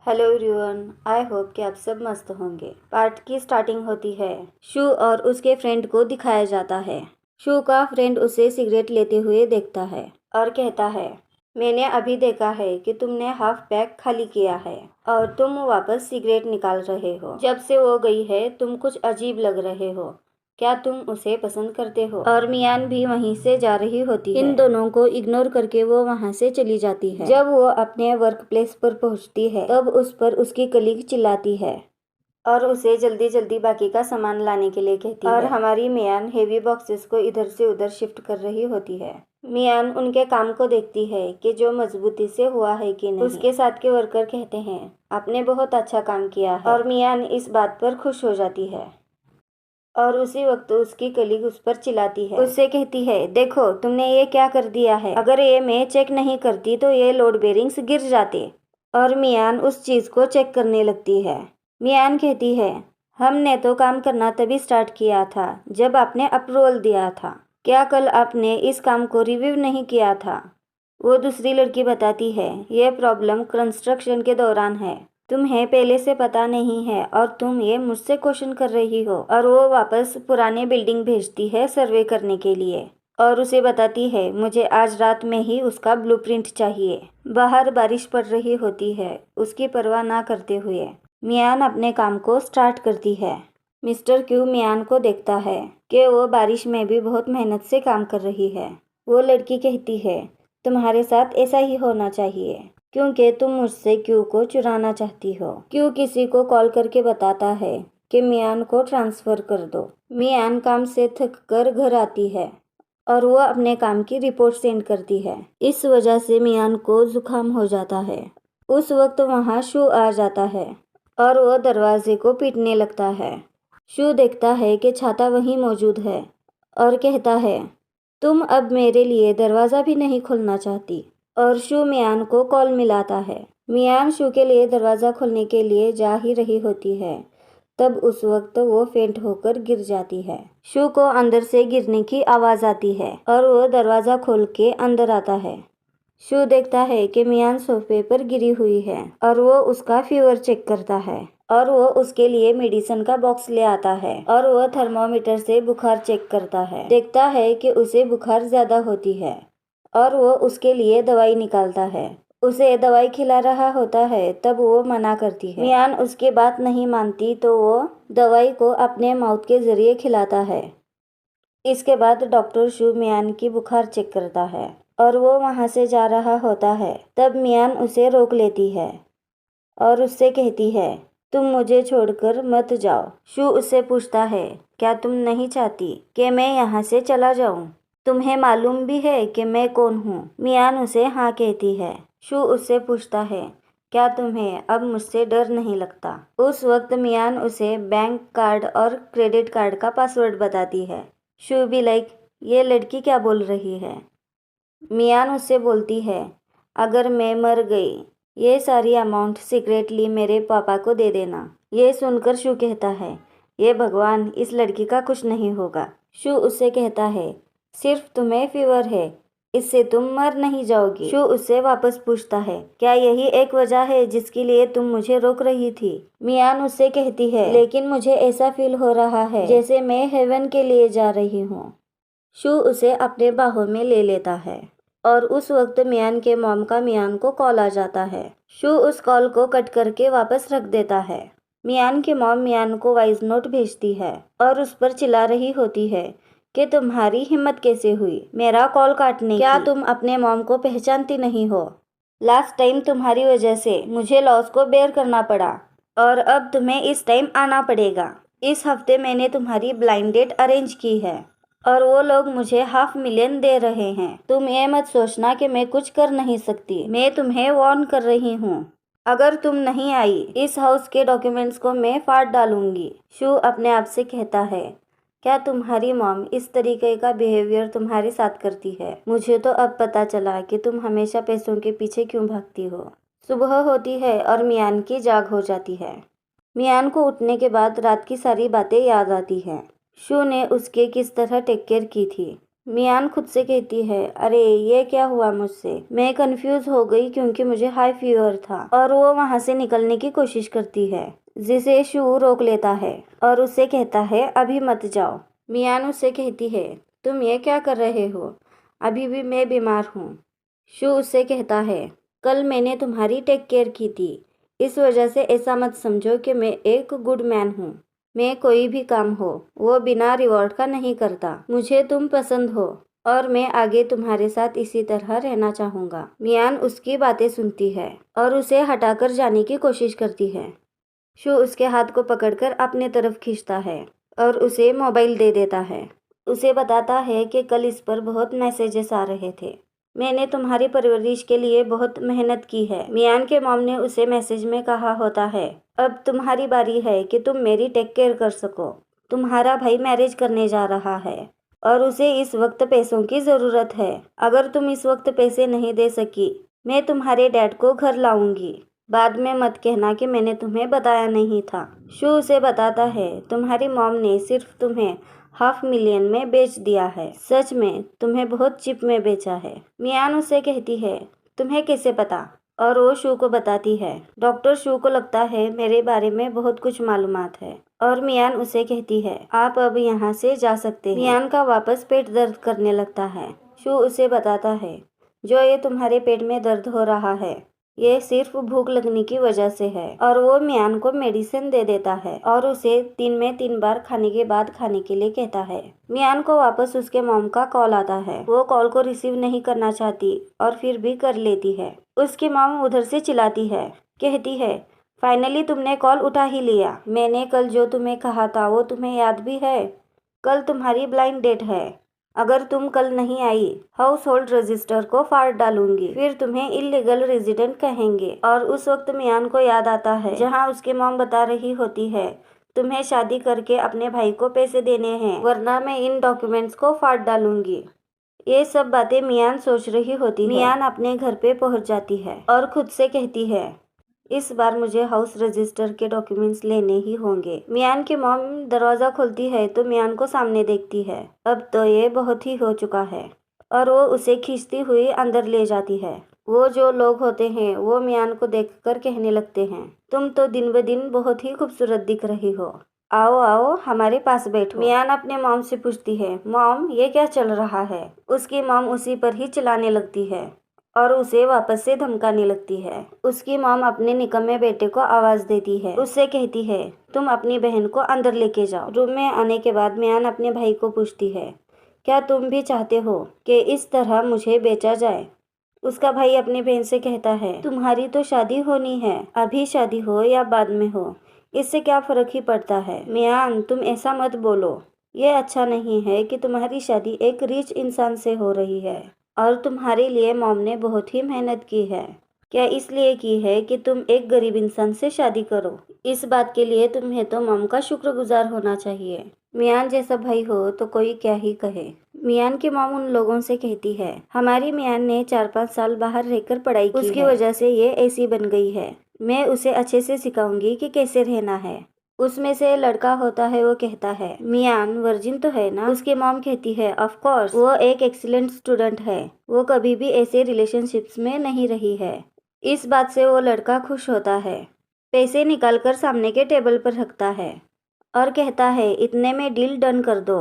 Hello everyone, I hope कि आप सब मस्त होंगे। पार्ट की स्टार्टिंग होती है। शू और उसके फ्रेंड को दिखाया जाता है। शू का फ्रेंड उसे सिगरेट लेते हुए देखता है और कहता है, मैंने अभी देखा है कि तुमने हाफ पैक खाली किया है और तुम वापस सिगरेट निकाल रहे हो। जब से वो गई है तुम कुछ अजीब लग रहे हो। क्या तुम उसे पसंद करते हो? और मियान भी वहीं से जा रही होती है। इन दोनों को इग्नोर करके वो वहाँ से चली जाती है। जब वो अपने वर्क प्लेस पर पहुँचती है तब उस पर उसकी कलीग चिल्लाती है और उसे जल्दी जल्दी बाकी का सामान लाने के लिए कहती है। और हमारी मियान हेवी बॉक्सेस को इधर से उधर शिफ्ट कर रही होती है। मियान उनके काम को देखती है कि जो मजबूती से हुआ है कि नहीं। उसके साथ के वर्कर कहते हैं, आपने बहुत अच्छा काम किया है। और मियान इस बात पर खुश हो जाती है और उसी वक्त उसकी कलीग उस पर चिल्लाती है। उससे कहती है, देखो तुमने ये क्या कर दिया है। अगर ये मैं चेक नहीं करती तो ये लोड बेरिंग्स गिर जाते। और मियान उस चीज को चेक करने लगती है। मियान कहती है, हमने तो काम करना तभी स्टार्ट किया था जब आपने अप्रूवल दिया था। क्या कल आपने इस काम को रिव्यू नहीं किया था? वो दूसरी लड़की बताती है, ये प्रॉब्लम कंस्ट्रक्शन के दौरान है। तुम्हें पहले से पता नहीं है और तुम ये मुझसे क्वेश्चन कर रही हो। और वो वापस पुराने बिल्डिंग भेजती है सर्वे करने के लिए और उसे बताती है, मुझे आज रात में ही उसका ब्लूप्रिंट चाहिए। बाहर बारिश पड़ रही होती है। उसकी परवाह ना करते हुए मियान अपने काम को स्टार्ट करती है। मिस्टर क्यू मियान को देखता है कि वो बारिश में भी बहुत मेहनत से काम कर रही है। वो लड़की कहती है, तुम्हारे साथ ऐसा ही होना चाहिए क्योंकि तुम मुझसे क्यू को चुराना चाहती हो। क्यू किसी को कॉल करके बताता है कि मियान को ट्रांसफर कर दो। मियान काम से थक कर घर आती है और वो अपने काम की रिपोर्ट सेंड करती है। इस वजह से मियान को जुकाम हो जाता है। उस वक्त वहाँ शू आ जाता है और वो दरवाजे को पीटने लगता है। शू देखता है कि छाता वहीं मौजूद है और कहता है, तुम अब मेरे लिए दरवाज़ा भी नहीं खोलना चाहती। और शू मियान को कॉल मिलाता है। मियान शू के लिए दरवाज़ा खोलने के लिए जा ही रही होती है, तब उस वक्त वो फेंट होकर गिर जाती है। शू को अंदर से गिरने की आवाज़ आती है और वो दरवाज़ा खोल के अंदर आता है। शू देखता है कि मियान सोफे पर गिरी हुई है और वो उसका फीवर चेक करता है और वो उसके लिए मेडिसिन का बॉक्स ले आता है और वो थर्मोमीटर से बुखार चेक करता है। देखता है कि उसे बुखार ज़्यादा होती है और वो उसके लिए दवाई निकालता है। उसे दवाई खिला रहा होता है तब वो मना करती है। मियान उसकी बात नहीं मानती तो वो दवाई को अपने माउथ के जरिए खिलाता है। इसके बाद डॉक्टर शू मियान की बुखार चेक करता है और वो वहाँ से जा रहा होता है। तब मियान उसे रोक लेती है और उससे कहती है, तुम मुझे छोड़कर मत जाओ। शू उससे पूछता है, क्या तुम नहीं चाहती कि मैं यहाँ से चला जाऊँ? तुम्हें मालूम भी है कि मैं कौन हूँ? मियान उसे हाँ कहती है। शू उससे पूछता है, क्या तुम्हें अब मुझसे डर नहीं लगता? उस वक्त मियान उसे बैंक कार्ड और क्रेडिट कार्ड का पासवर्ड बताती है। शू भी लाइक, ये लड़की क्या बोल रही है? मियान उससे बोलती है, अगर मैं मर गई ये सारी अमाउंट सीक्रेटली मेरे पापा को दे देना। ये सुनकर शू कहता है, ये भगवान, इस लड़की का कुछ नहीं होगा। शू उससे कहता है, सिर्फ तुम्हें फीवर है, इससे तुम मर नहीं जाओगी। शू उससे वापस पूछता है, क्या यही एक वजह है जिसके लिए तुम मुझे रोक रही थी? मियान उससे कहती है, लेकिन मुझे ऐसा फील हो रहा है जैसे मैं हेवन के लिए जा रही हूँ। शू उसे अपने बाहों में ले लेता है और उस वक्त मियान के मॉम का मियान को कॉल आ जाता है। शू उस कॉल को कट करके वापस रख देता है। मियान की मॉम मियान को वॉइस नोट भेजती है और उस पर चिल्ला रही होती है कि तुम्हारी हिम्मत कैसे हुई मेरा कॉल काटने की? क्या तुम अपने मॉम को पहचानती नहीं हो? लास्ट टाइम तुम्हारी वजह से मुझे लॉस को बेयर करना पड़ा और अब तुम्हें इस टाइम आना पड़ेगा। इस हफ्ते मैंने तुम्हारी ब्लाइंड डेट अरेंज की है और वो लोग मुझे $500,000 दे रहे हैं। तुम ये मत सोचना कि मैं कुछ कर नहीं सकती। मैं तुम्हें वार्न कर रही हूँ, अगर तुम नहीं आई इस हाउस के डॉक्यूमेंट्स को मैं फाड़ डालूंगी। शू अपने आप से कहता है, क्या तुम्हारी मॉम इस तरीके का बिहेवियर तुम्हारे साथ करती है? मुझे तो अब पता चला कि तुम हमेशा पैसों के पीछे क्यों भागती हो। सुबह होती है और मियान की जाग हो जाती है। मियान को उठने के बाद रात की सारी बातें याद आती हैं। शू ने उसके किस तरह टेक केयर की थी मियान खुद से कहती है, अरे ये क्या हुआ मुझसे। मैं कंफ्यूज हो गई क्योंकि मुझे हाई फीवर था। और वो वहां से निकलने की कोशिश करती है, जिसे शू रोक लेता है और उससे कहता है, अभी मत जाओ। मियान उससे कहती है, तुम ये क्या कर रहे हो, अभी भी मैं बीमार हूँ। शू उससे कहता है, कल मैंने तुम्हारी टेक केयर की थी, इस वजह से ऐसा मत समझो कि मैं एक गुड मैन हूँ। मैं कोई भी काम हो वो बिना रिवॉर्ड का नहीं करता। मुझे तुम पसंद हो और मैं आगे तुम्हारे साथ इसी तरह रहना चाहूँगा। मियान उसकी बातें सुनती है और उसे हटाकर जाने की कोशिश करती है। शू उसके हाथ को पकड़कर अपने तरफ खींचता है और उसे मोबाइल दे देता है। उसे बताता है कि कल इस पर बहुत मैसेजेस आ रहे थे। मैंने तुम्हारी परवरिश के लिए बहुत मेहनत की है। मियान के मॉम ने उसे मैसेज में कहा होता है, अब तुम्हारी बारी है कि तुम मेरी टेक केयर कर सको। तुम्हारा भाई मैरिज करने जा रहा है और उसे इस वक्त पैसों की ज़रूरत है। अगर तुम इस वक्त पैसे नहीं दे सकी, मैं तुम्हारे डैड को घर लाऊंगी। बाद में मत कहना कि मैंने तुम्हें बताया नहीं था। शू उसे बताता है, तुम्हारी मॉम ने सिर्फ तुम्हें $500,000 में बेच दिया है। सच में तुम्हें बहुत चिप में बेचा है। मियान उससे कहती है, तुम्हें कैसे पता? और वो शू को बताती है। डॉक्टर शू को लगता है मेरे बारे में बहुत कुछ मालूमात है। और मियान उसे कहती है, आप अब यहाँ से जा सकते हैं। मियान का वापस पेट दर्द करने लगता है। शू उसे बताता है, जो ये तुम्हारे पेट में दर्द हो रहा है ये सिर्फ भूख लगने की वजह से है। और वो मियान को मेडिसिन दे देता है और उसे दिन में 3 बार खाने के बाद खाने के लिए कहता है। मियान को वापस उसके मॉम का कॉल आता है। वो कॉल को रिसीव नहीं करना चाहती और फिर भी कर लेती है। उसकी मॉम उधर से चिल्लाती है, कहती है, फाइनली तुमने कॉल उठा ही लिया। मैंने कल जो तुम्हें कहा था वो तुम्हें याद भी है? कल तुम्हारी ब्लाइंड डेट है। अगर तुम कल नहीं आई, हाउस होल्ड रजिस्टर को फाड़ डालूंगी। फिर तुम्हें इलीगल रेजिडेंट कहेंगे। और उस वक्त मियान को याद आता है जहां उसकी मॉम बता रही होती है, तुम्हें शादी करके अपने भाई को पैसे देने हैं, वरना मैं इन डॉक्यूमेंट्स को फाड़ डालूंगी। ये सब बातें मियान सोच रही होती है। मियान अपने घर पे पहुंच जाती है और खुद से कहती है, इस बार मुझे हाउस रजिस्टर के डॉक्यूमेंट्स लेने ही होंगे। मियान की मॉम दरवाज़ा खोलती है तो मियान को सामने देखती है। अब तो ये बहुत ही हो चुका है और वो उसे खींचती हुई अंदर ले जाती है। वो जो लोग होते हैं वो मियान को देखकर कहने लगते हैं, तुम तो दिन ब दिन बहुत ही खूबसूरत दिख रही हो, आओ आओ हमारे पास बैठो। मियान अपने मॉम से पूछती है, मॉम ये क्या चल रहा है? उसकी मॉम उसी पर ही चिल्लाने लगती है और उसे वापस से धमकाने लगती है। उसकी मॉम अपने निकम्मे बेटे को आवाज देती है। उससे कहती है, तुम अपनी बहन को अंदर लेके जाओ। रूम में आने के बाद मियान अपने भाई को पूछती है, क्या तुम भी चाहते हो कि इस तरह मुझे बेचा जाए? उसका भाई अपनी बहन से कहता है, तुम्हारी तो शादी होनी है, अभी शादी हो या बाद में हो, इससे क्या फर्क ही पड़ता है। मियान तुम ऐसा मत बोलो, ये अच्छा नहीं है कि तुम्हारी शादी एक रिच इंसान से हो रही है और तुम्हारे लिए मॉम ने बहुत ही मेहनत की है। क्या इसलिए की है कि तुम एक गरीब इंसान से शादी करो? इस बात के लिए तुम्हें तो मॉम का शुक्रगुजार होना चाहिए। मियान जैसा भाई हो तो कोई क्या ही कहे। मियान की मॉम उन लोगों से कहती है, हमारी मियान ने 4-5 साल बाहर रहकर पढ़ाई की उसकी वजह से ये ऐसी बन गई है। मैं उसे अच्छे से सिखाऊंगी कि कैसे रहना है। उसमें से लड़का होता है वो कहता है, मियान वर्जिन तो है ना? उसकी मॉम कहती है, ऑफ कोर्स वो एक एक्सीलेंट स्टूडेंट है, वो कभी भी ऐसे रिलेशनशिप्स में नहीं रही है। इस बात से वो लड़का खुश होता है, पैसे निकालकर सामने के टेबल पर रखता है और कहता है, इतने में डील डन कर दो।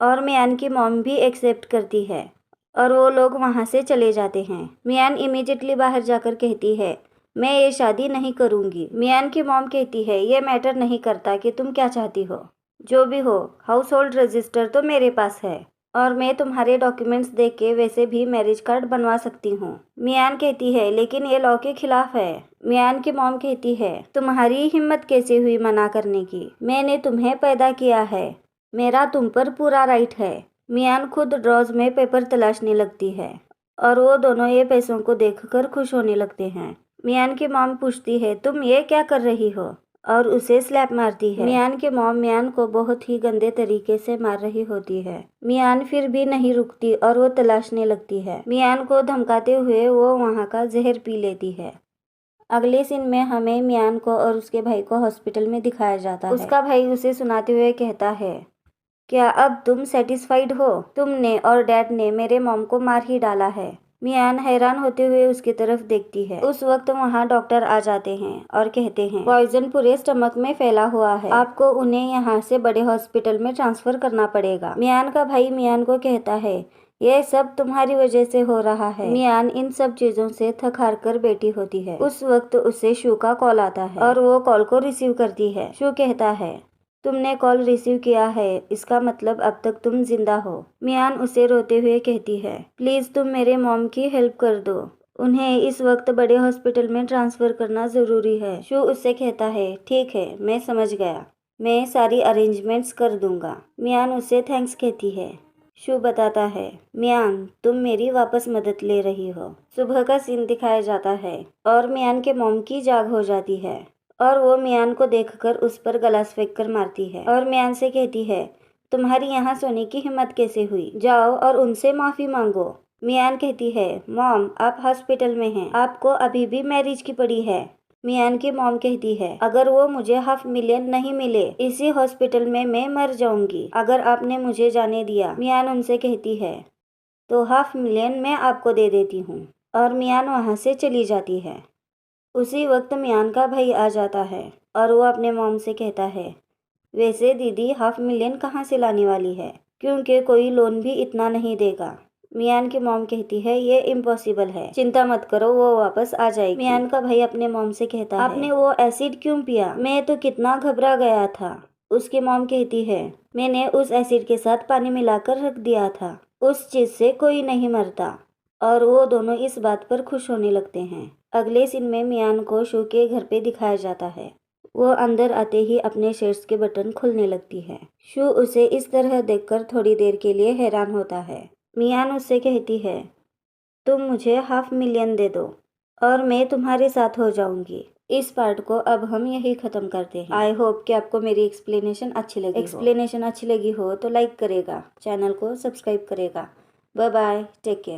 और मियान की मॉम भी एक्सेप्ट करती है और वो लोग वहाँ से चले जाते हैं। मियान इमीडिएटली बाहर जाकर कहती है, मैं ये शादी नहीं करूँगी। मियान की मॉम कहती है, ये मैटर नहीं करता कि तुम क्या चाहती हो, जो भी हो हाउस होल्ड रजिस्टर तो मेरे पास है और मैं तुम्हारे डॉक्यूमेंट्स देख के वैसे भी मैरिज कार्ड बनवा सकती हूँ। मियान कहती है, लेकिन ये लॉ के खिलाफ है। मियान की मॉम कहती है, तुम्हारी हिम्मत कैसे हुई मना करने की? मैंने तुम्हें पैदा किया है, मेरा तुम पर पूरा राइट है। मियान खुद ड्रॉज में पेपर तलाशने लगती है और वो दोनों ये पैसों को देखकर खुश होने लगते हैं। मियान की मॉम पूछती है, तुम ये क्या कर रही हो? और उसे स्लैप मारती है। मियान की मॉम मियान को बहुत ही गंदे तरीके से मार रही होती है। मियान फिर भी नहीं रुकती और वो तलाशने लगती है। मियान को धमकाते हुए वो वहाँ का जहर पी लेती है। अगले सीन में हमें मियान को और उसके भाई को हॉस्पिटल में दिखाया जाता है। उसका भाई उसे सुनाते हुए कहता है, क्या अब तुम सेटिस्फाइड हो? तुमने और डैड ने मेरे मॉम को मार ही डाला है। मियान हैरान होते हुए उसकी तरफ देखती है। उस वक्त वहाँ डॉक्टर आ जाते हैं और कहते हैं पॉइजन पूरे स्टमक में फैला हुआ है, आपको उन्हें यहाँ से बड़े हॉस्पिटल में ट्रांसफर करना पड़ेगा। मियान का भाई मियान को कहता है ये सब तुम्हारी वजह से हो रहा है। मियान इन सब चीजों से थक हार कर बैठी होती है। उस वक्त उसे शू का कॉल आता है और वो कॉल को रिसीव करती है। शू कहता है तुमने कॉल रिसीव किया है, इसका मतलब अब तक तुम जिंदा हो। मियान उसे रोते हुए कहती है प्लीज तुम मेरे मॉम की हेल्प कर दो, उन्हें इस वक्त बड़े हॉस्पिटल में ट्रांसफर करना जरूरी है। शू उससे कहता है ठीक है, मैं समझ गया, मैं सारी अरेंजमेंट्स कर दूंगा। मियान उससे थैंक्स कहती है। शू बताता है मियान तुम मेरी वापस मदद ले रही हो। सुबह का सीन दिखाया जाता है और मियान के मॉम की जाग हो जाती है और वो मियान को देखकर उस पर गलास फेंक कर मारती है और मियान से कहती है तुम्हारी यहाँ सोने की हिम्मत कैसे हुई, जाओ और उनसे माफी मांगो। मियान कहती है मॉम आप हॉस्पिटल में हैं, आपको अभी भी मैरिज की पड़ी है। मियान की मॉम कहती है अगर वो मुझे $500,000 नहीं मिले इसी हॉस्पिटल में मैं मर जाऊंगी अगर आपने मुझे जाने दिया। मियान उनसे कहती है तो $500,000 मैं आपको दे देती हूँ और मियान वहाँ से चली जाती है। उसी वक्त मियान का भाई आ जाता है और वो अपने मॉम से कहता है वैसे दीदी $500,000 कहाँ से लाने वाली है, क्योंकि कोई लोन भी इतना नहीं देगा। मियान की मॉम कहती है ये इम्पॉसिबल है, चिंता मत करो वो वापस आ जाएगी। मियान का भाई अपने मॉम से कहता है आपने वो एसिड क्यों पिया, मैं तो कितना घबरा गया था। उसकी मॉम कहती है मैंने उस एसिड के साथ पानी मिलाकर रख दिया था, उस चीज से कोई नहीं मरता। और वो दोनों इस बात पर खुश होने लगते हैं। अगले सीन में मियान को शू के घर पे दिखाया जाता है। वो अंदर आते ही अपने शर्ट्स के बटन खुलने लगती है। शू उसे इस तरह देखकर थोड़ी देर के लिए हैरान होता है। मियान उससे कहती है तुम मुझे $500,000 दे दो और मैं तुम्हारे साथ हो जाऊंगी। इस पार्ट को अब हम यही खत्म करते हैं। आई होप कि आपको मेरी एक्सप्लेनेशन अच्छी लगी हो तो लाइक करेगा, चैनल को सब्सक्राइब करेगा। Bye bye, take care.